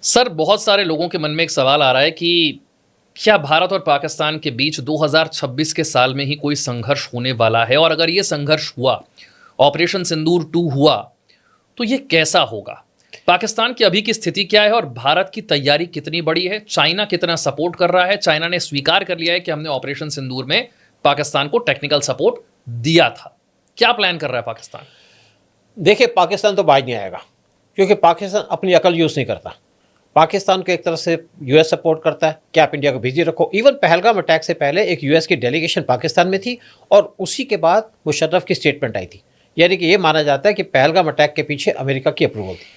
Sir, बहुत सारे लोगों के मन में एक सवाल आ रहा है कि क्या भारत और पाकिस्तान के बीच 2026 के साल में ही कोई संघर्ष होने वाला है? और अगर ये संघर्ष हुआ, ऑपरेशन सिंदूर 2 हुआ, तो ये कैसा होगा? पाकिस्तान की अभी की स्थिति क्या है और भारत की तैयारी कितनी बड़ी है? चाइना कितना सपोर्ट कर रहा है? चाइना ने स्वीकार कर लिया है कि हमने ऑपरेशन सिंदूर में पाकिस्तान को टेक्निकल सपोर्ट दिया था। क्या प्लान कर रहा है पाकिस्तान? देखिए, पाकिस्तान तो बाज नहीं आएगा, क्योंकि पाकिस्तान अपनी अकल यूज़ नहीं करता। पाकिस्तान को एक तरफ से यूएस सपोर्ट करता है कि आप इंडिया को बिजी रखो। इवन पहलगाम अटैक से पहले एक यूएस की डेलीगेशन पाकिस्तान में थी और उसी के बाद मुशर्रफ की स्टेटमेंट आई थी। यानी कि ये माना जाता है कि पहलगाम अटैक के पीछे अमेरिका की अप्रूवल थी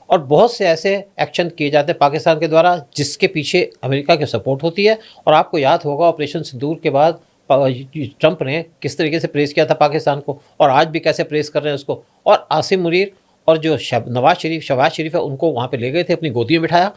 और बहुत से ऐसे एक्शन किए जाते हैं पाकिस्तान के द्वारा जिसके पीछे अमेरिका की सपोर्ट होती है। और आपको याद होगा ऑपरेशन सिंदूर के बाद ट्रंप ने किस तरीके से प्रेस किया था पाकिस्तान को, और आज भी कैसे प्रेस कर रहे हैं उसको। और आसिम मुनीर और जो शहबाज शरीफ है उनको वहाँ पे ले गए थे, अपनी गोदी में बिठाया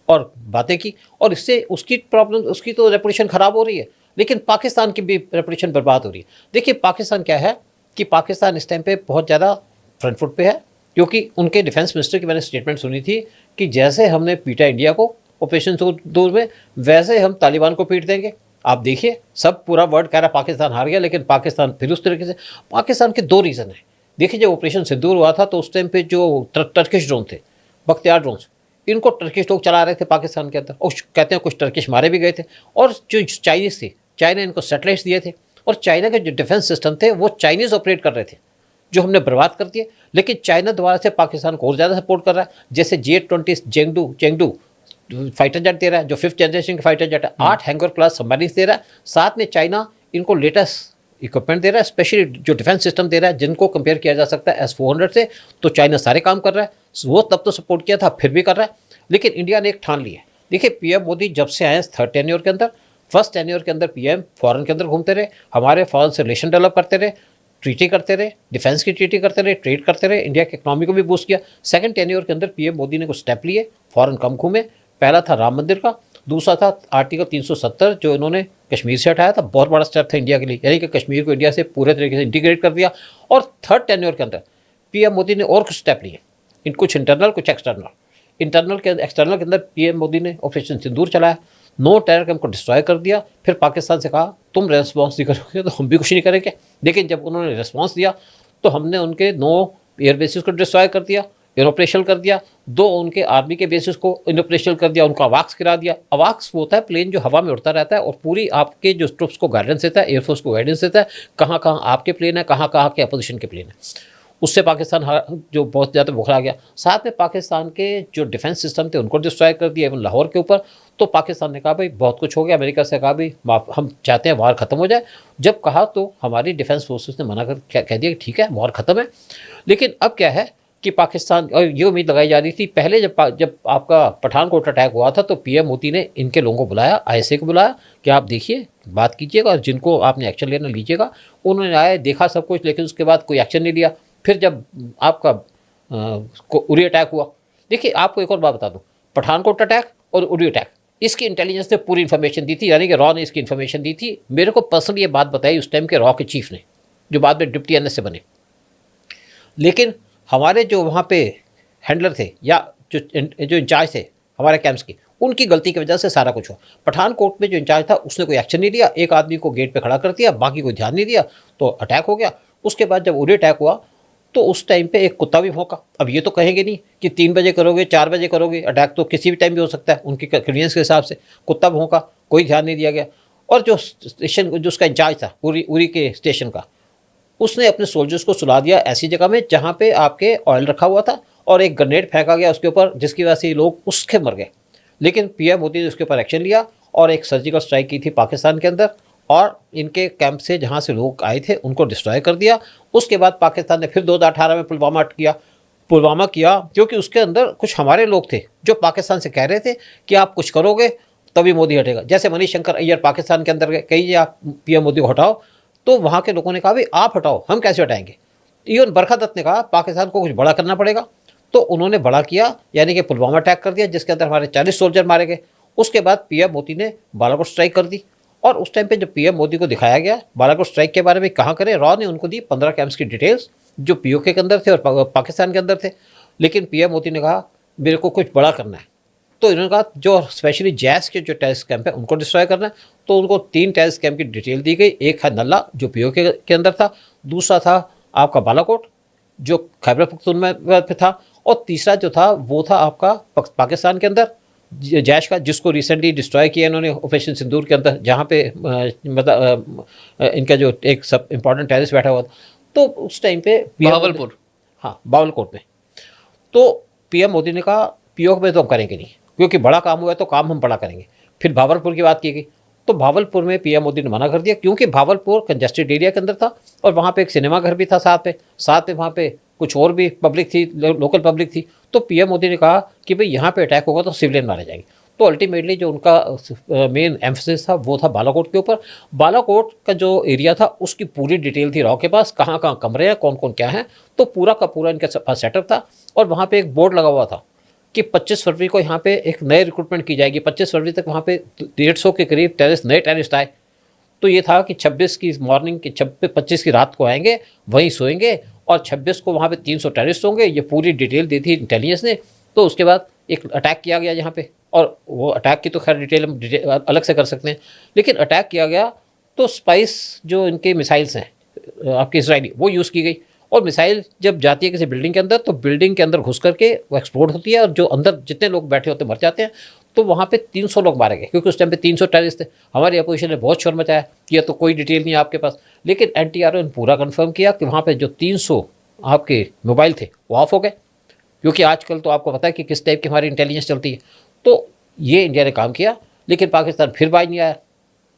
और बातें की, और इससे उसकी प्रॉब्लम, उसकी तो रेपुटेशन ख़राब हो रही है, लेकिन पाकिस्तान की भी रेपुटेशन बर्बाद हो रही है। देखिए, पाकिस्तान क्या है कि पाकिस्तान इस टाइम पे बहुत ज़्यादा फ्रंट फुट पे है, क्योंकि उनके डिफेंस मिनिस्टर की मैंने स्टेटमेंट सुनी थी कि जैसे हमने पीटा इंडिया को ऑपरेशन सिंदूर में, वैसे हम तालिबान को पीट देंगे। आप देखिए, सब पूरा वर्ल्ड कह रहा पाकिस्तान हार गया, लेकिन पाकिस्तान फिर उस तरीके से। पाकिस्तान के दो रीज़न है। देखिए, जब ऑपरेशन सिंदूर हुआ था तो उस टाइम पे जो टर्किश ड्रोन थे, बख्तियार ड्रोन, इनको टर्किश लोग चला रहे थे पाकिस्तान के अंदर, और कहते हैं कुछ टर्किश मारे भी गए थे। और जो चाइनीज़ थे, चाइना इनको सैटेलाइट्स दिए थे, और चाइना के जो डिफेंस सिस्टम थे वो चाइनीज़ ऑपरेट कर रहे थे, जो हमने बर्बाद कर दिए। लेकिन चाइना दोबारा से पाकिस्तान को और ज़्यादा सपोर्ट कर रहा है। जैसे J-20 चेंगडू फाइटर जेट दे रहा है, जो 5th जनरेशन के फाइटर जेट है, 8 हैंगर क्लास सबमरीन दे रहा है। साथ में चाइना इनको लेटेस्ट इक्विपमेंट दे रहा है, स्पेशली जो डिफेंस सिस्टम दे रहा है, जिनको कंपेयर किया जा सकता है S-400 से। तो चाइना सारे काम कर रहा है, वो तब तो सपोर्ट किया था, फिर भी कर रहा है। लेकिन इंडिया ने एक ठान ली है। देखिए, पीएम मोदी जब से आए 3rd टेन्योर के अंदर, 1st टेन्योर के अंदर पीएम फॉरेन के अंदर घूमते रहे, हमारे फॉरेन से रिलेशन डेवलप करते रहे, ट्रीटी करते रहे, डिफेंस की ट्रीटी करते रहे, ट्रेड करते रहे, इंडिया की इकनॉमी को भी बूस्ट किया। 2nd टेन्योर के अंदर पीएम मोदी ने कुछ स्टेप लिए, फॉरेन कम घूमे। पहला था राम मंदिर का, दूसरा था आर्टिकल 370 जो इन्होंने कश्मीर से हटाया था। बहुत बड़ा स्टेप था इंडिया के लिए, यानी कि कश्मीर को इंडिया से पूरे तरीके से इंटीग्रेट कर दिया। और 3rd टेन्योर के अंदर पीएम मोदी ने और कुछ स्टेप लिए, इन कुछ इंटरनल कुछ एक्सटर्नल। एक्सटर्नल के अंदर पीएम मोदी ने ऑपरेशन सिंदूर चलाया, 9 टेरर कैंप को डिस्ट्रॉय कर दिया। फिर पाकिस्तान से कहा तुम रेस्पॉन्स नहीं करोगे तो हम भी कुछ नहीं करेंगे। लेकिन जब उन्होंने रेस्पॉन्स दिया तो हमने उनके 9 एयर बेसिस को डिस्ट्रॉय कर दिया, इन ऑपरेशनल कर दिया। 2 उनके आर्मी के बेसिस को इन ऑपरेशनल कर दिया, उनको अवाक्स गिरा दिया। अवाक्स वो होता है प्लेन जो हवा में उड़ता रहता है और पूरी आपके जो ट्रुप्स को गाइडेंस देता है, एयरफोर्स को गाइडेंस देता है, कहाँ कहाँ आपके प्लेन है, कहाँ कहाँ के अपोजिशन के प्लेन है। उससे पाकिस्तान जो बहुत ज़्यादा बुखला गया। साथ में पाकिस्तान के जो डिफेंस सिस्टम थे उनको डिस्ट्रॉय कर दिया, इवन लाहौर के ऊपर। तो पाकिस्तान ने कहा भाई बहुत कुछ हो गया, अमेरिका से कहा भाई हम चाहते हैं वार ख़त्म हो जाए। जब कहा तो हमारी डिफेंस फोर्सेस ने मना कर कह दिया कि ठीक है वार ख़त्म है। लेकिन अब क्या है कि पाकिस्तान, और ये उम्मीद लगाई जा रही थी पहले जब आपका पठानकोट अटैक हुआ था तो पीएम मोदी ने इनके लोगों को बुलाया, आईएसए को बुलाया कि आप देखिए बात कीजिएगा और जिनको आपने एक्शन लेना लीजिएगा। उन्होंने आया, देखा सब कुछ, लेकिन उसके बाद कोई एक्शन नहीं लिया। फिर जब आपका उरी अटैक हुआ, देखिए आपको एक और बात बता दूं, पठानकोट अटैक और उरी अटैक, इसकी इंटेलिजेंस ने पूरी इन्फॉर्मेशन दी थी, यानी कि रॉ ने इसकी इन्फॉर्मेशन दी थी। मेरे को पर्सनली ये बात बताई उस टाइम के रॉ के चीफ ने, जो बाद में डिप्टी एनएस से बने। लेकिन हमारे जो वहाँ पे हैंडलर थे या जो इंचार्ज थे हमारे कैंप्स की, उनकी गलती की वजह से सारा कुछ हुआ। पठानकोट में जो इंचार्ज था उसने कोई एक्शन नहीं लिया, एक आदमी को गेट पे खड़ा कर दिया, बाकी कोई ध्यान नहीं दिया, तो अटैक हो गया। उसके बाद जब उरी अटैक हुआ तो उस टाइम पे एक कुत्ता भी भौंका। अब ये तो कहेंगे नहीं कि 3 बजे करोगे 4 बजे करोगे, अटैक तो किसी भी टाइम भी हो सकता है उनकी कन्वीनियंस के हिसाब से। कुत्ता भौंका, कोई ध्यान नहीं दिया गया। और जो स्टेशन, जो उसका इंचार्ज था उरी के स्टेशन का, उसने अपने सोल्जर्स को सुला दिया ऐसी जगह में जहाँ पे आपके ऑयल रखा हुआ था, और एक ग्रेनेड फेंका गया उसके ऊपर, जिसकी वजह से लोग उसके मर गए। लेकिन पीएम मोदी ने उसके ऊपर एक्शन लिया और एक सर्जिकल स्ट्राइक की थी पाकिस्तान के अंदर, और इनके कैंप से जहाँ से लोग आए थे उनको डिस्ट्रॉय कर दिया। उसके बाद पाकिस्तान ने फिर 2018 में पुलवामा किया, क्योंकि उसके अंदर कुछ हमारे लोग थे जो पाकिस्तान से कह रहे थे कि आप कुछ करोगे तभी मोदी हटेगा। जैसे मनीष शंकर अय्यर पाकिस्तान के अंदर गए, कहिए आप पीएम मोदी को हटाओ, तो वहाँ के लोगों ने कहा भाई आप हटाओ, हम कैसे हटाएंगे। इवन बरखा दत्त ने कहा पाकिस्तान को कुछ बड़ा करना पड़ेगा, तो उन्होंने बड़ा किया, यानी कि पुलवामा अटैक कर दिया, जिसके अंदर हमारे 40 सोल्जर मारे गए। उसके बाद पीएम मोदी ने बालाकोट स्ट्राइक कर दी, और उस टाइम पे जब पीएम मोदी को दिखाया गया बालाकोट स्ट्राइक के बारे में कहाँ करें, रॉ ने उनको दी 15 कैंप्स की डिटेल्स जो पीओके के अंदर थे और पाकिस्तान के अंदर थे। लेकिन पीएम मोदी ने कहा मेरे को कुछ बड़ा करना है, तो इन्होंने कहा जो स्पेशली जैस के जो टेररिस्ट कैंप है उनको डिस्ट्रॉय करना है। तो उनको 3 टेररिस्ट कैंप की डिटेल दी गई। एक है नल्ला जो पीओके के अंदर था, दूसरा था आपका बालाकोट जो खैबर पख्तूनख्वा पे था, और तीसरा जो था वो था आपका पाकिस्तान के अंदर जैश का, जिसको रिसेंटली डिस्ट्रॉय किया इन्होंने ऑपरेशन सिंदूर के अंदर, जहाँ पे मतलब इनका जो एक सब इम्पॉर्टेंट टेररिस्ट बैठा हुआ था। तो उस टाइम पे बहावलपुर, हाँ बावलकोट में, तो पीएम मोदी ने कहा पीओके में तो हम करेंगे नहीं, क्योंकि बड़ा काम हुआ है तो काम हम बड़ा करेंगे। फिर भावलपुर की बात की गई, तो भावलपुर में पीएम मोदी ने मना कर दिया, क्योंकि भावलपुर कंजेस्टेड एरिया के अंदर था और वहाँ पे एक सिनेमा घर भी था साथ में वहाँ पे कुछ और भी पब्लिक थी, लोकल पब्लिक थी। तो पीएम मोदी ने कहा कि भाई यहाँ पे अटैक होगा तो सिविलियन मारे जाएंगे। तो अल्टीमेटली जो उनका मेन एम्फेसिस था वो था बालाकोट के ऊपर। बालाकोट का जो एरिया था उसकी पूरी डिटेल थी रॉ के पास, कहाँ कहाँ कमरे हैं, कौन कौन क्या है, तो पूरा का पूरा इनका पास सेटअप था। और वहाँ पे एक बोर्ड लगा हुआ था कि 25 फरवरी को यहाँ पे एक नए रिक्रूटमेंट की जाएगी। 25 फरवरी तक वहाँ पे 150 के करीब नए टेररिस्ट आए। तो ये था कि 26 की मॉर्निंग की 25 की रात को आएंगे, वहीं सोएंगे, और 26 को वहाँ पे 300 टेररिस्ट होंगे। ये पूरी डिटेल दी थी इंटेलिजेंस ने। तो उसके बाद एक अटैक किया गया यहाँ पे, और वो अटैक की तो खैर डिटेल हम अलग से कर सकते हैं, लेकिन अटैक किया गया तो स्पाइस जो इनके मिसाइल्स हैं आपके इसराइली, वो यूज़ की गई। और मिसाइल जब जाती है किसी बिल्डिंग के अंदर, तो बिल्डिंग के अंदर घुस करके वो एक्सप्लोड होती है, और जो अंदर जितने लोग बैठे होते मर जाते हैं। तो वहाँ पे 300 लोग मारे गए, क्योंकि उस टाइम पे 300 टेररिस्ट थे। हमारी अपोजिशन ने बहुत शोर मचाया कि यह तो कोई डिटेल नहीं है आपके पास, लेकिन एनटीआरओ ने पूरा कंफर्म किया कि वहाँ पे जो 300 आपके मोबाइल थे वो ऑफ हो गए, क्योंकि आजकल तो आपको पता है कि किस टाइप की हमारी इंटेलिजेंस चलती है। तो ये इंडिया ने काम किया, लेकिन पाकिस्तान फिर बाज नहीं आया।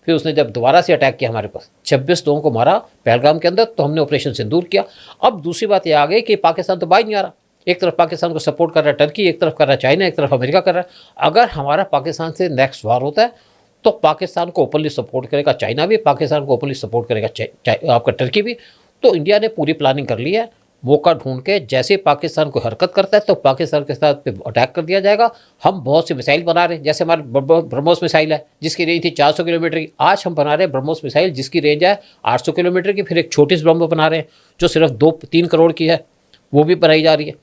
फिर उसने जब दोबारा से अटैक किया हमारे पास, 26 लोगों को मारा पहलगाम के अंदर, तो हमने ऑपरेशन सिंदूर किया। अब दूसरी बात ये आ गई कि पाकिस्तान तो बाज नहीं आ रहा। एक तरफ पाकिस्तान को सपोर्ट कर रहा है टर्की, एक तरफ कर रहा है चाइना, एक तरफ अमेरिका कर रहा है। अगर हमारा पाकिस्तान से नेक्स्ट वार होता है तो पाकिस्तान को ओपनली सपोर्ट करेगा चाइना भी, पाकिस्तान को ओपनली सपोर्ट करेगा आपका टर्की भी। तो इंडिया ने पूरी प्लानिंग कर ली है, मौका ढूंढ के जैसे पाकिस्तान को हरकत करता है तो पाकिस्तान के साथ पे अटैक कर दिया जाएगा। हम बहुत सी मिसाइल बना रहे हैं, जैसे हमारे ब्रह्मोस मिसाइल है जिसकी रेंज थी 400 किलोमीटर की, आज हम बना रहे हैं ब्रह्मोस मिसाइल जिसकी रेंज है 800 किलोमीटर की। फिर एक छोटी सी ब्रह्मो बना रहे हैं जो सिर्फ 2-3 करोड़ की है, वो भी बनाई जा रही है।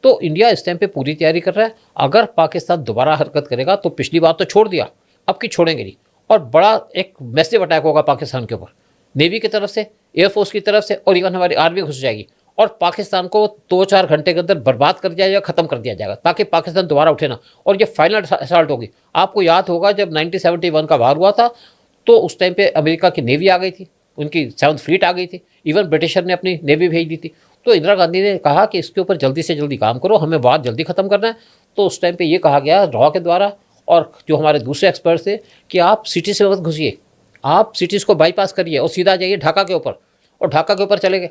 तो इंडिया इस टाइम पे पूरी तैयारी कर रहा है। अगर पाकिस्तान दोबारा हरकत करेगा तो पिछली बार तो छोड़ दिया, अब की छोड़ेंगे नहीं, और बड़ा एक मैसिव अटैक होगा पाकिस्तान के ऊपर, नेवी की तरफ से, एयरफोर्स की तरफ से, और इवन हमारी आर्मी घुस जाएगी, और पाकिस्तान को 2-4 घंटे के अंदर बर्बाद कर दिया जाएगा, ख़त्म कर दिया जाएगा, ताकि पाकिस्तान दोबारा उठे ना। और ये फाइनल असॉल्ट होगी। आपको याद होगा जब 1971 का वार हुआ था, तो उस टाइम पे अमेरिका की नेवी आ गई थी, उनकी 7th फ्लीट आ गई थी, इवन ब्रिटिशर ने अपनी नेवी भेज दी थी। तो इंदिरा गांधी ने कहा कि इसके ऊपर जल्दी से जल्दी काम करो, हमें वार जल्दी ख़त्म करना है। तो उस टाइम पे ये कहा गया रॉ के द्वारा, और जो हमारे दूसरे एक्सपर्ट थे, कि आप सिटी से मत घुसिए, आप सिटीज़ को बाईपास करिए और सीधा जाइए ढाका के ऊपर, और ढाका के ऊपर चले गए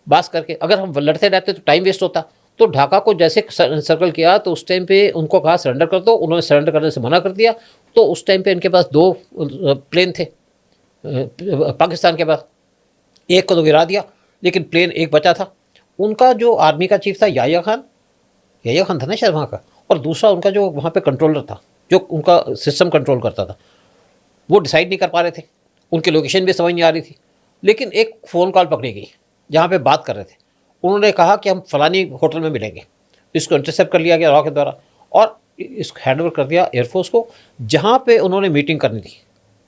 बास करके। अगर हम लड़ते रहते तो टाइम वेस्ट होता। तो ढाका को जैसे सर्कल किया तो उस टाइम पे उनको कहा सरेंडर कर दो, उन्होंने सरेंडर करने से मना कर दिया। तो उस टाइम पे इनके पास 2 प्लेन थे पाकिस्तान के पास, एक को तो गिरा दिया, लेकिन प्लेन एक बचा था। उनका जो आर्मी का चीफ था याह्या खान था ना शायद वहाँ का, और दूसरा उनका जो वहाँ पे कंट्रोलर था जो उनका सिस्टम कंट्रोल करता था, वो डिसाइड नहीं कर पा रहे थे, उनकी लोकेशन भी समझ नहीं आ रही थी। लेकिन एक फ़ोन कॉल पकड़ी गई जहाँ पे बात कर रहे थे, उन्होंने कहा कि हम फलानी होटल में मिलेंगे। इसको इंटरसेप्ट कर लिया गया रॉ के द्वारा, और इसको हैंड ओवर कर दिया एयरफोर्स को, जहाँ पे उन्होंने मीटिंग करनी थी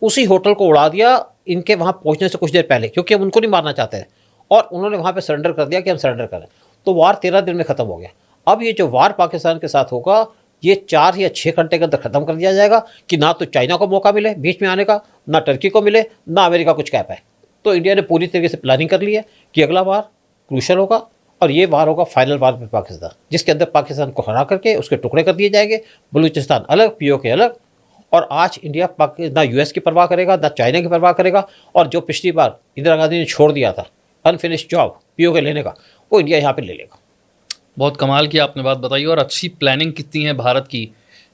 उसी होटल को उड़ा दिया इनके वहाँ पहुँचने से कुछ देर पहले, क्योंकि हम उनको नहीं मारना चाहते थे, और उन्होंने वहाँ पे सरेंडर कर दिया कि हम सरेंडर करें। तो वार 13 दिन में ख़त्म हो गया। अब ये जो वार पाकिस्तान के साथ होगा, ये 4 या 6 घंटे के अंदर ख़त्म कर दिया जाएगा, कि ना तो चाइना को मौका मिले बीच में आने का, ना टर्की को मिले, ना अमेरिका कुछ कह पाए। तो इंडिया ने पूरी तरीके से प्लानिंग कर ली है कि अगला वार क्रूशल होगा, और ये वार होगा फाइनल वार में पाकिस्तान, जिसके अंदर पाकिस्तान को हरा करके उसके टुकड़े कर दिए जाएंगे, बलूचिस्तान अलग, पीओके अलग। और आज इंडिया ना यूएस की परवाह करेगा, ना चाइना की परवाह करेगा, और जो पिछली बार इंदिरा गांधी ने छोड़ दिया था अनफिनिश्ड जॉब पीओके लेने का, वो इंडिया यहाँ पे ले लेगा। बहुत कमाल की आपने बात बताई, और अच्छी प्लानिंग कितनी है भारत की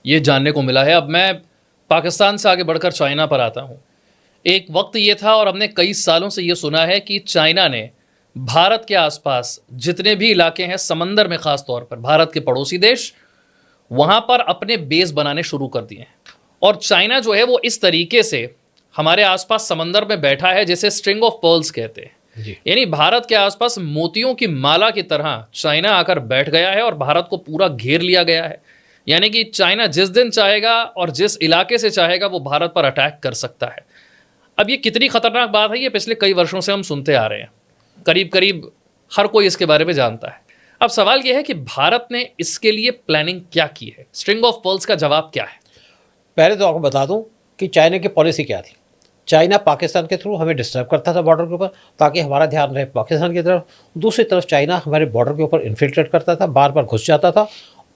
ये जानने को मिला है। अब मैं पाकिस्तान से आगे बढ़कर चाइना पर आता हूँ। एक वक्त ये था, और हमने कई सालों से ये सुना है कि चाइना ने भारत के आसपास जितने भी इलाके हैं समंदर में, ख़ास तौर पर भारत के पड़ोसी देश, वहाँ पर अपने बेस बनाने शुरू कर दिए हैं। और चाइना जो है वो इस तरीके से हमारे आसपास समंदर में बैठा है जैसे स्ट्रिंग ऑफ पर्ल्स कहते हैं, यानी भारत के आसपास मोतियों की माला की तरह चाइना आकर बैठ गया है और भारत को पूरा घेर लिया गया है। यानी कि चाइना जिस दिन चाहेगा और जिस इलाके से चाहेगा वो भारत पर अटैक कर सकता है। अब ये कितनी खतरनाक बात है, ये पिछले कई वर्षों से हम सुनते आ रहे हैं, करीब करीब हर कोई इसके बारे में जानता है। अब सवाल यह है कि भारत ने इसके लिए प्लानिंग क्या की है? स्ट्रिंग ऑफ पर्ल्स का जवाब क्या है? पहले तो आपको बता दूं कि चाइना की पॉलिसी क्या थी। चाइना पाकिस्तान के थ्रू हमें डिस्टर्ब करता था बॉर्डर के ऊपर, ताकि हमारा ध्यान रहे पाकिस्तान की तरफ। दूसरी तरफ चाइना हमारे बॉर्डर के ऊपर इन्फिल्ट्रेट करता था, बार बार घुस जाता था,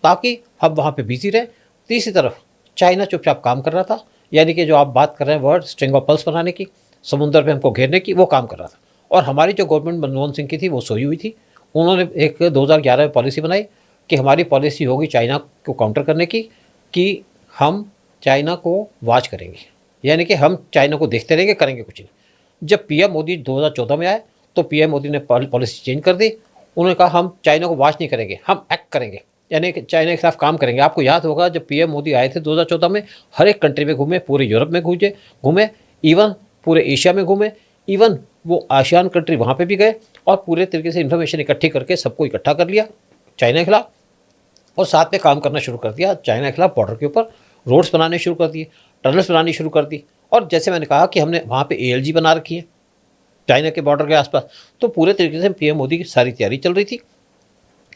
ताकि हम वहाँ पे बिजी रहे। तीसरी तरफ चाइना चुपचाप काम कर रहा था, यानी कि जो आप बात कर रहे हैं वर्ड स्ट्रिंग ऑफ पर्ल्स बनाने की, समुद्र पे हमको घेरने की, वो काम कर रहा था। और हमारी जो गवर्नमेंट मनमोहन सिंह की थी वो सोई हुई थी। उन्होंने एक 2011 में पॉलिसी बनाई कि हमारी पॉलिसी होगी चाइना को काउंटर करने की, कि हम चाइना को वॉच करेंगे, यानी कि हम चाइना को देखते रहेंगे, करेंगे कुछ नहीं। जब पीएम मोदी 2014 में आए तो पीएम मोदी ने पॉलिसी चेंज कर दी। उन्होंने कहा हम चाइना को वॉच नहीं करेंगे, हम एक्ट करेंगे, यानी कि चाइना के खिलाफ काम करेंगे। आपको याद होगा जब पीएम मोदी आए थे 2014 में, हर एक कंट्री में घूमे, पूरे यूरोप में घूमे, इवन पूरे एशिया में घूमे, इवन वो आसियान कंट्री वहाँ पे भी गए और पूरे तरीके से इन्फॉर्मेशन इकट्ठी करके सबको इकट्ठा कर लिया चाइना के खिलाफ, और साथ में काम करना शुरू कर दिया चाइना के खिलाफ। बॉर्डर के ऊपर रोड्स बनाने शुरू कर दिए, टनल्स बनानी शुरू कर दी, और जैसे मैंने कहा कि हमने वहाँ पे ALG बना रखी है चाइना के बॉर्डर के आसपास। तो पूरे तरीके से पीएम मोदी की सारी तैयारी चल रही थी।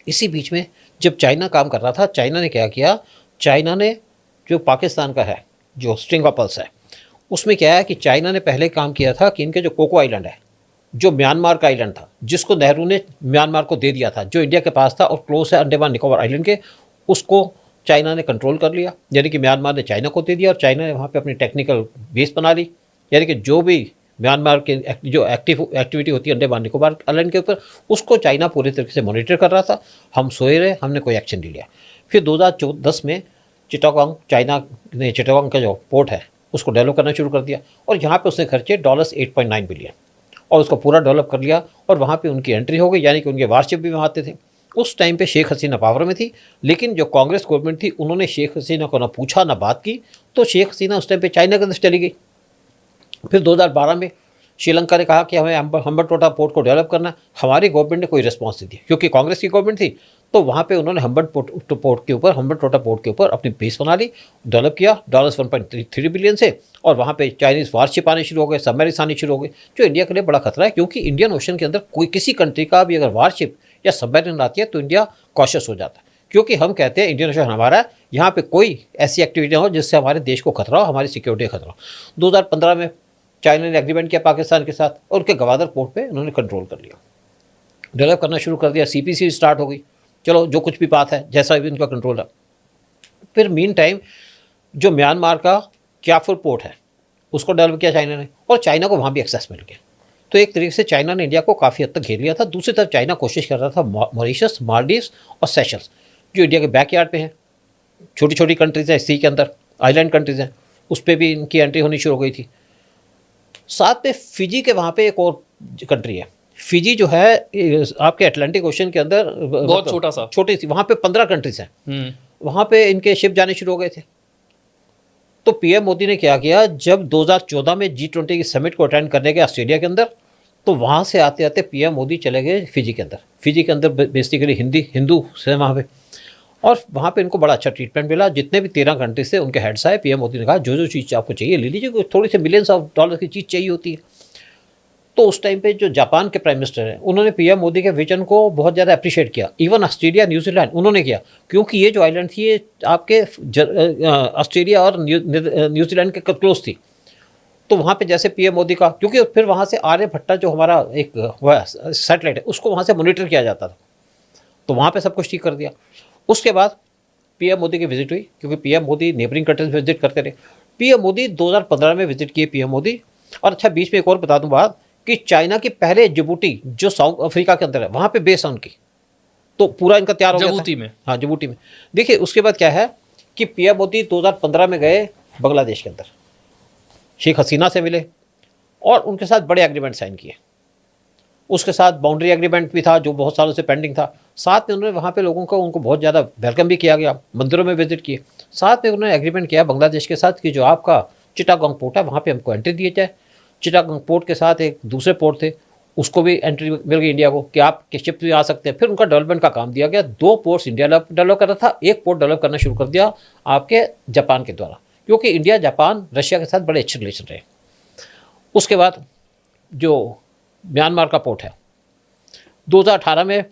इसी बीच में जब चाइना काम कर रहा था, चाइना ने क्या किया, चाइना ने जो पाकिस्तान का है जो स्ट्रिंग ऑफ पर्ल्स है, उसमें क्या है कि चाइना ने पहले काम किया था कि इनके जो कोको आइलैंड है, जो म्यांमार का आइलैंड था, जिसको नेहरू ने म्यांमार को दे दिया था, जो इंडिया के पास था और क्लोज है अंडमान निकोबार आइलैंड के, उसको चाइना ने कंट्रोल कर लिया। यानी कि म्यांमार ने चाइना को दे दिया और चाइना ने वहाँ पे अपनी टेक्निकल बेस बना ली। यानी कि जो भी म्यांमार के जो एक्टिविटी होती है अंडमान निकोबार आइलैंड के ऊपर, उसको चाइना पूरी तरीके से मॉनिटर कर रहा था। हम सोए रहे, हमने कोई एक्शन नहीं लिया। फिर 2010 में चिटागोंग, चाइना ने चिटागोंग का जो पोर्ट है उसको डेवलप करना शुरू कर दिया, और यहाँ पे उसने खर्चे $8.9 बिलियन, और उसको पूरा डेवलप कर लिया, और वहाँ पे उनकी एंट्री हो गई। यानी कि उनके वारशिप भी वहाँ आते थे। उस टाइम पे शेख हसीना पावर में थी, लेकिन जो कांग्रेस गवर्नमेंट थी उन्होंने शेख हसीना को ना पूछा ना बात की, तो शेख हसीना उस टाइम पे चाइना के अंदर चली गई। फिर 2012 में श्रीलंका ने कहा कि हमें हम्बनटोटा पोर्ट को डेवलप करना, हमारी गवर्नमेंट ने कोई रिस्पॉन्स नहीं दी, क्योंकि कांग्रेस की गवर्नमेंट थी। तो वहाँ पे उन्होंने हम्बनटोटा पोर्ट के ऊपर अपनी बेस बना ली, डेवलप किया $1.3 बिलियन से, और वहाँ पे चाइनीज़ वारशिप आने शुरू हो गए, सबमरीन्स आने शुरू हो गए, जो इंडिया के लिए बड़ा खतरा है, क्योंकि इंडियन ओशन के अंदर कोई किसी कंट्री का भी अगर वारशिप या सबमरीन आती है तो इंडिया कॉशियस हो जाता है, क्योंकि हम कहते हैं इंडियन ओशन हमारा है, यहाँ पे कोई ऐसी एक्टिविटी हो जिससे हमारे देश को खतरा हो, हमारी सिक्योरिटी का खतरा हो। 2015 में चाइना ने एग्रीमेंट किया पाकिस्तान के साथ, और उनके गवादर पोर्ट पे उन्होंने कंट्रोल कर लिया, डेवलप करना शुरू कर दिया, CPC स्टार्ट हो गई। चलो जो कुछ भी बात है, जैसा भी इनका कंट्रोल है। फिर मीन टाइम जो म्यांमार का क्याफुर पोर्ट है उसको डेवलप किया चाइना ने, और चाइना को वहाँ भी एक्सेस मिल गया। तो एक तरीके से चाइना ने इंडिया को काफ़ी हद तक घेर लिया था। दूसरी तरफ चाइना कोशिश कर रहा था मॉरिशस, मालदीव्स और सेशल्स, जो इंडिया के बैकयार्ड पे हैं, छोटी छोटी कंट्रीज़ हैं सी के अंदर, आइलैंड कंट्रीज़ हैं, उस पर भी इनकी एंट्री होनी शुरू हो गई थी। साथ में फिजी के वहाँ पे एक और कंट्री है, फिजी जो है आपके अटलांटिक ओशन के अंदर बहुत छोटी सी, वहाँ पे 15 कंट्रीज हैं, वहाँ पे इनके शिप जाने शुरू हो गए थे। तो पीएम मोदी ने क्या किया, जब 2014 में G20 की समिट को अटेंड करने गए ऑस्ट्रेलिया के अंदर, तो वहाँ से आते आते पीएम मोदी चले गए फिजी के अंदर। फिजी के अंदर बेसिकली हिंदू से वहाँ पे, और वहाँ पे इनको बड़ा अच्छा ट्रीटमेंट मिला। जितने भी 13 कंट्रीज से उनके हेड्स आए, पीएम मोदी ने कहा जो जो चीज़ आपको चाहिए ले लीजिए, थोड़ी सी मिलियंस ऑफ डॉलर की चीज़ चाहिए होती है। तो उस टाइम पे जो जापान के प्राइम मिनिस्टर हैं, उन्होंने पीएम मोदी के विजन को बहुत ज़्यादा अप्रिशिएट किया। इवन ऑस्ट्रेलिया, न्यूजीलैंड उन्होंने किया, क्योंकि ये जो आइलैंड थी ये आपके ऑस्ट्रेलिया और न्यूजीलैंड के क्लोज थी। तो वहाँ पे जैसे पीएम मोदी का, क्योंकि फिर वहाँ से आर्यभट्टा जो हमारा एक सैटेलाइट है उसको वहाँ से मॉनिटर किया जाता था, तो वहाँ पे सब कुछ ठीक कर दिया। उसके बाद पीएम मोदी की विजिट हुई, क्योंकि पीएम मोदी नेबरिंग कंट्रीज में विजिट करते रहे। पीएम मोदी 2015 में विजिट किए पीएम मोदी। और अच्छा, बीच में एक और बता दूं बात कि चाइना की पहले जिबूटी जो साउथ अफ्रीका के अंदर है, वहाँ पे बेस है उनकी, तो पूरा इनका तैयार हो गया जिबूती में। हाँ, जिबूटी में। देखिए उसके बाद क्या है कि पीएम मोदी 2015 में गए बांग्लादेश के अंदर, शेख हसीना से मिले और उनके साथ बड़े एग्रीमेंट साइन किए। उसके साथ बाउंड्री एग्रीमेंट भी था जो बहुत सालों से पेंडिंग था। साथ में उन्होंने वहाँ पे लोगों को उनको बहुत ज़्यादा वेलकम भी किया गया, मंदिरों में विजिट किए। साथ में उन्होंने एग्रीमेंट किया बांग्लादेश के साथ कि जो आपका चिटागोंग पोर्ट है वहाँ पे हमको एंट्री दी जाए। चिटागोंग पोर्ट के साथ एक दूसरे पोर्ट थे, उसको भी एंट्री मिल गई इंडिया को कि आप के शिप भी आ सकते हैं। फिर उनका डेवलपमेंट का काम दिया गया। 2 पोर्ट्स इंडिया डेवलप कर रहा था, 1 पोर्ट डेवलप करना शुरू कर दिया आपके जापान के द्वारा, क्योंकि इंडिया जापान रशिया के साथ बड़े अच्छे रिलेशन रहे। उसके बाद जो म्यांमार का पोर्ट है, 2018 में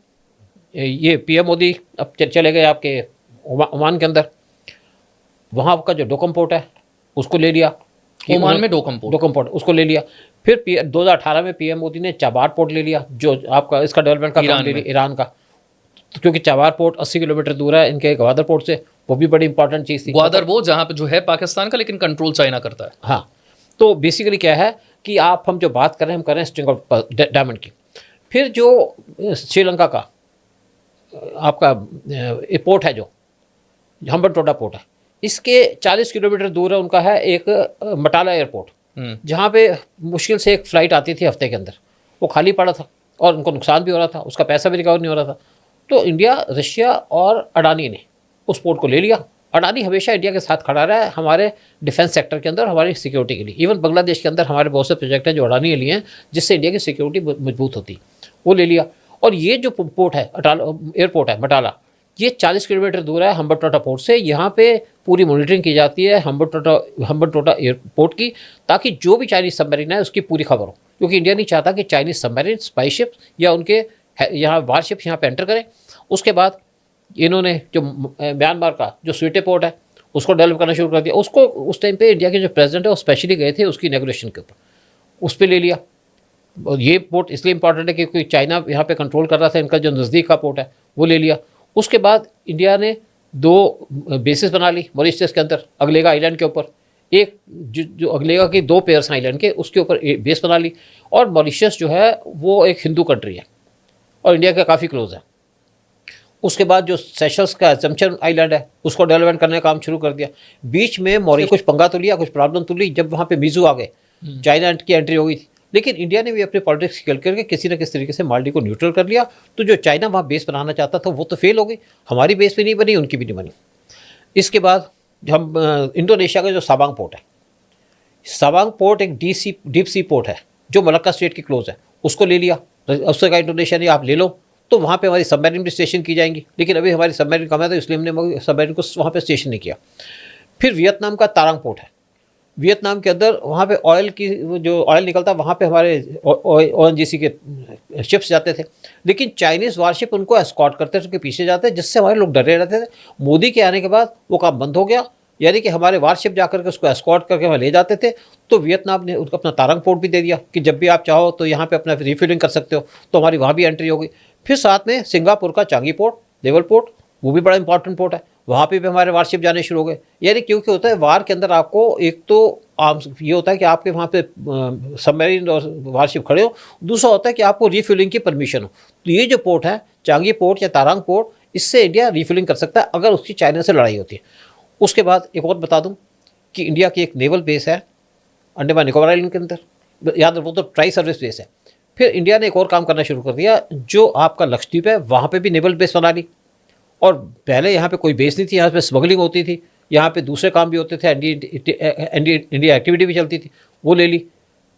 ये पीएम मोदी अब चले गए आपके ओमान के अंदर, वहाँ का जो डोकम पोर्ट है उसको ले लिया। ओमान में डोकम पोर्ट उसको ले लिया। फिर 2018 में पीएम मोदी ने चाबार पोर्ट ले लिया, जो आपका इसका डेवलपमेंट का काम ले लिया ईरान का, क्योंकि चाबार पोर्ट 80 किलोमीटर दूर है इनके ग्वादर पोर्ट से, वो भी बड़ी इंपॉर्टेंट चीज़ थी। ग्वादर वो जहाँ पे जो है पाकिस्तान का, लेकिन कंट्रोल चाइना करता है। हाँ, तो बेसिकली क्या है कि हम जो बात कर रहे हैं, हम कर रहे हैं स्ट्रिंग ऑफ डायमंड की। फिर जो श्रीलंका का आपका पोर्ट है, जो हम्बनटोटा पोर्ट है, इसके 40 किलोमीटर दूर है उनका है एक मटाला एयरपोर्ट, जहाँ पे मुश्किल से एक फ़्लाइट आती थी हफ्ते के अंदर, वो खाली पड़ा था और उनको नुकसान भी हो रहा था, उसका पैसा भी रिकवर नहीं हो रहा था। तो इंडिया, रशिया और अडानी ने उस पोर्ट को ले लिया। अडानी हमेशा इंडिया के साथ खड़ा रहा है हमारे डिफेंस सेक्टर के अंदर, हमारी सिक्योरिटी के लिए। इवन बांग्लादेश के अंदर हमारे बहुत से प्रोजेक्ट हैं जो अडानी ने लिए हैं, जिससे इंडिया की सिक्योरिटी मजबूत होती, वो ले लिया। और ये जो पोर्ट है एयरपोर्ट है मटाला, ये 40 किलोमीटर दूर है हम्बनटोटा पोर्ट से। यहाँ पे पूरी मॉनिटरिंग की जाती है हम्बनटोटा एयरपोर्ट की, ताकि जो भी चाइनीज सबमरीन है उसकी पूरी खबर हो, क्योंकि इंडिया नहीं चाहता कि चाइनीज सबमरीन, स्पाईशिप या उनके यहाँ वारशिप यहाँ पे एंटर करें। उसके बाद इन्होंने जो म्यांमार का जो स्वीटे पोर्ट है उसको डेवलप करना शुरू कर दिया। उसको उस टाइम पे इंडिया के जो प्रेसिडेंट है वो स्पेशली गए थे उसकी इनॉग्रेशन के ऊपर, उस पर ले लिया। और ये पोर्ट इसलिए इंपॉर्टेंट है क्योंकि चाइना यहाँ पे कंट्रोल कर रहा था, इनका जो नज़दीक का पोर्ट है वो ले लिया। उसके बाद इंडिया ने 2 बेसिस बना ली मॉरिशस के अंदर, अगलेगा आइलैंड के ऊपर। एक जो अगलेगा की 2 पेयर्स आइलैंड के, उसके ऊपर बेस बना ली। और मॉरिशस जो है वो एक हिंदू कंट्री है और इंडिया का काफ़ी क्लोज है। उसके बाद जो सेशल्स का एजम्पशन आइलैंड है उसको डेवलपमेंट करने का काम शुरू कर दिया। बीच में मॉरिशस कुछ पंगा तो लिया, कुछ प्रॉब्लम तो ली, जब वहाँ पे मीजू आ गए, चाइना की एंट्री हो गई थी। लेकिन इंडिया ने भी अपने पॉलिटिक्स खेल करके किसी न किसी तरीके से मालदीव को न्यूट्रल कर लिया। तो जो चाइना वहाँ बेस बनाना चाहता था वो तो फेल हो गई, हमारी बेस भी नहीं बनी, उनकी भी नहीं बनी। इसके बाद हम इंडोनेशिया का जो साबांग पोर्ट है, साबांग पोर्ट एक डीप सी पोर्ट है जो मलक्का स्टेट की क्लोज है, उसको ले लिया। उससे कहा इंडोनेशिया ने आप ले लो, तो वहाँ पे हमारी सबमरीन भी स्टेशन की जाएंगी। लेकिन अभी हमारी सबमरीन कम है, तो इसलिए हमने सबमरीन को वहाँ पे स्टेशन नहीं किया। फिर वियतनाम का तारंग पोर्ट है, वियतनाम के अंदर वहाँ पे ऑयल की जो ऑयल निकलता है, वहाँ पे हमारे ONGC के शिप्स जाते थे। लेकिन चाइनीज़ वारशिप उनको एस्कॉर्ट करते थे, उनके पीछे जाते, जिससे हमारे लोग डरे रहते थे। मोदी के आने के बाद वो काम बंद हो गया, यानी कि हमारे वारशिप जाकर के उसको एस्कॉर्ट करके वहाँ ले जाते थे। तो वियतनाम ने उसको अपना तारंग पोर्ट भी दे दिया कि जब भी आप चाहो तो यहाँ पे अपना रिफिलिंग कर सकते हो, तो हमारी वहाँ भी एंट्री हो गई। फिर साथ में सिंगापुर का चांगी पोर्ट, नेवल पोर्ट, वो भी बड़ा इंपॉर्टेंट पोर्ट है, वहाँ पे भी हमारे वारशिप जाने शुरू हो गए। यानी क्योंकि होता है वार के अंदर आपको एक तो आम ये होता है कि आपके वहाँ पे सबमरीन और वारशिप खड़े हो, दूसरा होता है कि आपको रिफ्यूलिंग की परमिशन हो। तो ये जो पोर्ट है चांगी पोर्ट या तारंग पोर्ट, इससे इंडिया रिफ्यूलिंग कर सकता है अगर उसकी चाइना से लड़ाई होती है। उसके बाद एक और बता दूं कि इंडिया की एक नेवल बेस है अंडमान निकोबार आइलैंड के अंदर, याद वो तो ट्राई सर्विस बेस है। फिर इंडिया ने एक और काम करना शुरू कर दिया, जो आपका लक्षद्वीप है वहाँ पे भी नेवल बेस बना ली। और पहले यहाँ पे कोई बेस नहीं थी, यहाँ पे स्मगलिंग होती थी, यहाँ पे दूसरे काम भी होते थे, इंडिया एक्टिविटी भी चलती थी, वो ले ली।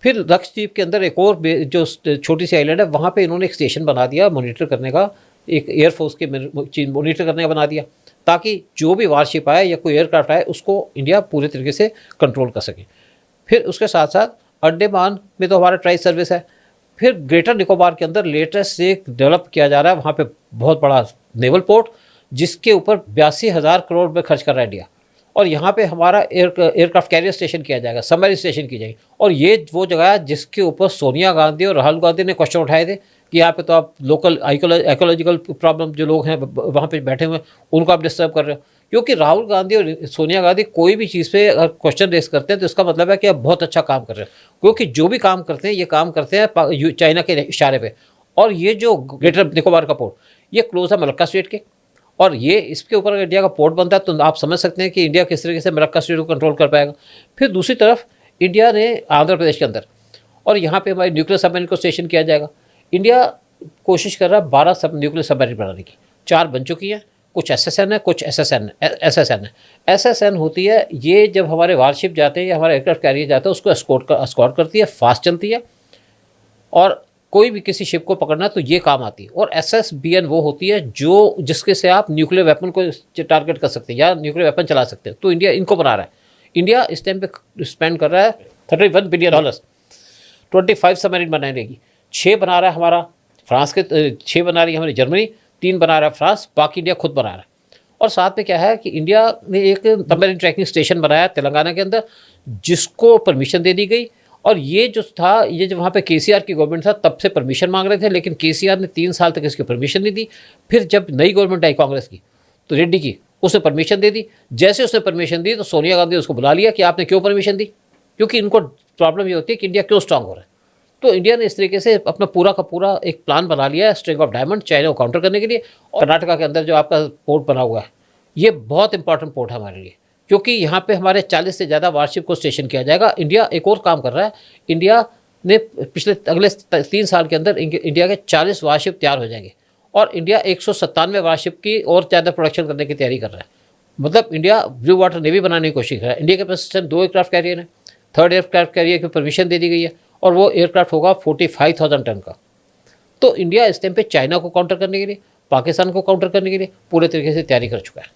फिर लक्षद्वीप के अंदर एक और जो छोटी सी आइलैंड है, वहाँ पे इन्होंने एक स्टेशन बना दिया मॉनिटर करने का, एक एयरफोर्स के मॉनिटर करने का बना दिया, ताकि जो भी वारशिप आए या कोई एयरक्राफ्ट आए उसको इंडिया पूरे तरीके से कंट्रोल कर सके। फिर उसके साथ साथ अंडमान में तो हमारा ट्राई सर्विस है। फिर ग्रेटर निकोबार के अंदर लेटेस्ट से डेवलप किया जा रहा है, वहाँ पे बहुत बड़ा नेवल पोर्ट, जिसके ऊपर 82,000 करोड़ रुपये खर्च कर रहा है इंडिया। और यहाँ पे हमारा एयरक्राफ्ट कैरियर स्टेशन किया जाएगा, सबमरीन स्टेशन की जाएगी। और ये वो जगह है जिसके ऊपर सोनिया गांधी और राहुल गांधी ने क्वेश्चन उठाए थे कि यहाँ पे तो आप लोकल इकोलॉजिकल प्रॉब्लम जो लोग हैं वहाँ पे बैठे हुए हैं उनको आप डिस्टर्ब कर रहे हो। क्योंकि राहुल गांधी और सोनिया गांधी कोई भी चीज़ पे अगर क्वेश्चन रेस करते हैं तो इसका मतलब है कि आप बहुत अच्छा काम कर रहे हैं, क्योंकि जो भी काम करते हैं ये काम करते हैं चाइना के इशारे पे। और ये जो ग्रेटर निकोबार का पोर्ट ये क्लोज है मलक्का स्टेट के, और ये इसके ऊपर अगर इंडिया का पोर्ट बनता है तो आप समझ सकते हैं कि इंडिया किस तरीके से मलक्का स्टेट को कंट्रोल कर पाएगा। फिर दूसरी तरफ इंडिया ने आंध्र प्रदेश के अंदर, और यहाँ पे हमारी न्यूक्लियर सबमरीन को स्टेशन किया जाएगा। इंडिया कोशिश कर रहा है 12 न्यूक्लियर सबमरीन बनाने की, 4 बन चुकी हैं, कुछ SSN है, कुछ SSN है। SSN होती है ये जब हमारे वारशिप जाते हैं या हमारे एयरक्राफ्ट कैरियर जाता है उसको एस्कॉर्ट करती है, फास्ट चलती है। और कोई भी किसी शिप को पकड़ना तो ये काम आती है। और SSBN वो होती है जो जिसके से आप न्यूक्लियर वेपन को टारगेट कर सकते हैं या न्यूक्लियर वेपन चला सकते हैं। तो इंडिया इनको बना रहा है। इंडिया इस टाइम पे स्पेंड कर रहा है $31 बिलियन। 25 सबमरीन बनाएगी, 6 बना रहा है हमारा फ्रांस के, 6 बना रही है हमारी जर्मनी, 3 बना रहा है फ्रांस, बाकी इंडिया खुद बना रहा है। और साथ में क्या है कि इंडिया ने एक सबमरीन ट्रैकिंग स्टेशन बनाया तेलंगाना के अंदर, जिसको परमिशन दे दी गई। और ये जो था, ये जो वहाँ पे KCR की गवर्नमेंट था तब से परमिशन मांग रहे थे, लेकिन KCR ने 3 साल तक इसकी परमिशन नहीं दी। फिर जब नई गवर्नमेंट आई कांग्रेस की, तो रेड्डी की, उसने परमिशन दे दी। जैसे उसने परमिशन दी तो सोनिया गांधी उसको बुला लिया कि आपने क्यों परमिशन दी, क्योंकि इनको प्रॉब्लम ये होती है कि इंडिया क्यों स्ट्रांग हो रहा है। तो इंडिया ने इस तरीके से अपना पूरा का पूरा एक प्लान बना लिया है स्ट्रिंग ऑफ डायमंड, चाइना को काउंटर करने के लिए। और कर्नाटका के अंदर जो आपका पोर्ट बना हुआ है, ये बहुत इंपॉर्टेंट पोर्ट है हमारे लिए, क्योंकि यहाँ पे हमारे 40 से ज़्यादा वारशिप को स्टेशन किया जाएगा। इंडिया एक और काम कर रहा है, इंडिया ने पिछले अगले 3 साल के अंदर इंडिया के 40 वारशिप तैयार हो जाएंगे और इंडिया 197 वारशिप की और ज़्यादा प्रोडक्शन करने की तैयारी कर रहा है। मतलब इंडिया ब्लू वाटर नेवी बनाने की कोशिश कर रहा है। इंडिया के पास 2 एयरक्राफ्ट कैरियर है, 3rd एयरक्राफ्ट कैरियर की परमिशन दे दी गई है और वो एयरक्राफ्ट होगा 45,000 टन का। तो इंडिया इस टाइम पे चाइना को काउंटर करने के लिए, पाकिस्तान को काउंटर करने के लिए पूरे तरीके से तैयारी कर चुका है।